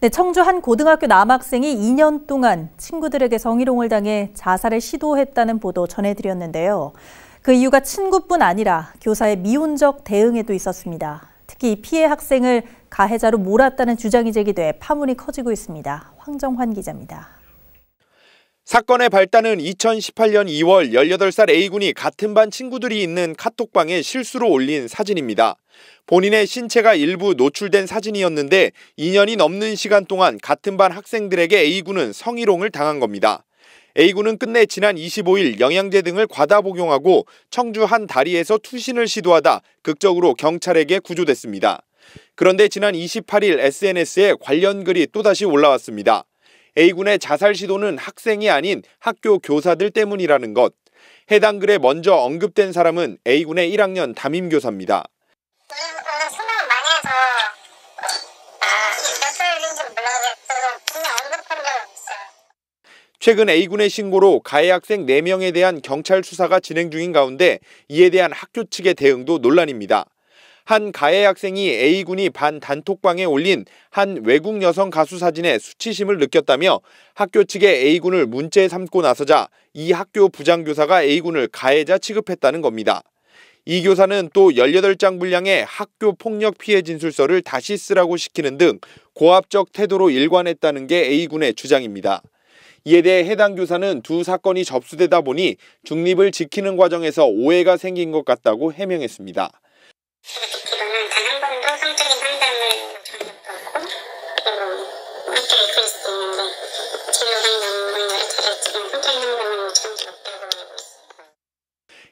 네, 청주 한 고등학교 남학생이 2년 동안 친구들에게 성희롱을 당해 자살을 시도했다는 보도 전해드렸는데요. 그 이유가 친구뿐 아니라 교사의 미온적 대응에도 있었습니다. 특히 이 피해 학생을 가해자로 몰았다는 주장이 제기돼 파문이 커지고 있습니다. 황정환 기자입니다. 사건의 발단은 2018년 2월 18살 A군이 같은 반 친구들이 있는 카톡방에 실수로 올린 사진입니다. 본인의 신체가 일부 노출된 사진이었는데 2년이 넘는 시간 동안 같은 반 학생들에게 A군은 성희롱을 당한 겁니다. A군은 끝내 지난 25일 영양제 등을 과다 복용하고 청주 한 다리에서 투신을 시도하다 극적으로 경찰에게 구조됐습니다. 그런데 지난 28일 SNS에 관련 글이 또다시 올라왔습니다. A군의 자살 시도는 학생이 아닌 학교 교사들 때문이라는 것. 해당 글에 먼저 언급된 사람은 A군의 1학년 담임교사입니다. 생각을 많이 해서 몇 살인지 몰라도 분명 언급한 적은 있어요. 최근 A군의 신고로 가해 학생 4명에 대한 경찰 수사가 진행 중인 가운데 이에 대한 학교 측의 대응도 논란입니다. 한 가해 학생이 A군이 반 단톡방에 올린 한 외국 여성 가수 사진에 수치심을 느꼈다며 학교 측에 A군을 문제 삼고 나서자 이 학교 부장교사가 A군을 가해자 취급했다는 겁니다. 이 교사는 또 18장 분량의 학교 폭력 피해 진술서를 다시 쓰라고 시키는 등 고압적 태도로 일관했다는 게 A군의 주장입니다. 이에 대해 해당 교사는 두 사건이 접수되다 보니 중립을 지키는 과정에서 오해가 생긴 것 같다고 해명했습니다. 듣기로는 단 한 번도 성적인 상담을 준 적도 없고 그리고 학교에 입고 있을 때 있는데 진로상 논문 여러 차례 지금 성적인 상담을 요청한 적 없다고 알고 있어요.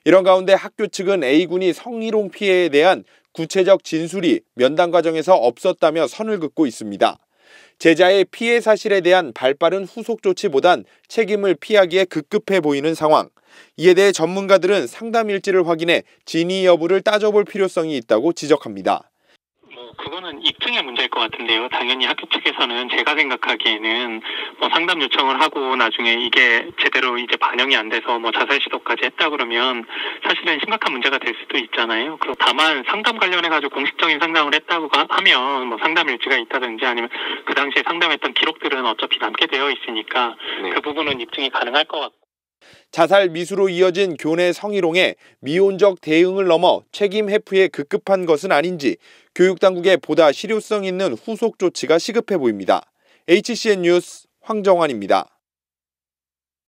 이런 가운데 학교 측은 A군이 성희롱 피해에 대한 구체적 진술이 면담 과정에서 없었다며 선을 긋고 있습니다. 제자의 피해 사실에 대한 발빠른 후속 조치보단 책임을 피하기에 급급해 보이는 상황. 이에 대해 전문가들은 상담 일지를 확인해 진위 여부를 따져볼 필요성이 있다고 지적합니다. 그거는 입증의 문제일 것 같은데요. 당연히 학교 측에서는 제가 생각하기에는 상담 요청을 하고 나중에 이게 제대로 이제 반영이 안 돼서 자살 시도까지 했다 그러면 사실은 심각한 문제가 될 수도 있잖아요. 다만 상담 관련해 가지고 공식적인 상담을 했다고 하면 상담 일지가 있다든지 아니면 그 당시에 상담했던 기록들은 어차피 남게 되어 있으니까 그 부분은 입증이 가능할 것 같고. 자살 미수로 이어진 교내 성희롱에 미온적 대응을 넘어 책임 회피에 급급한 것은 아닌지 교육당국에 보다 실효성 있는 후속 조치가 시급해 보입니다. HCN 뉴스 황정환입니다.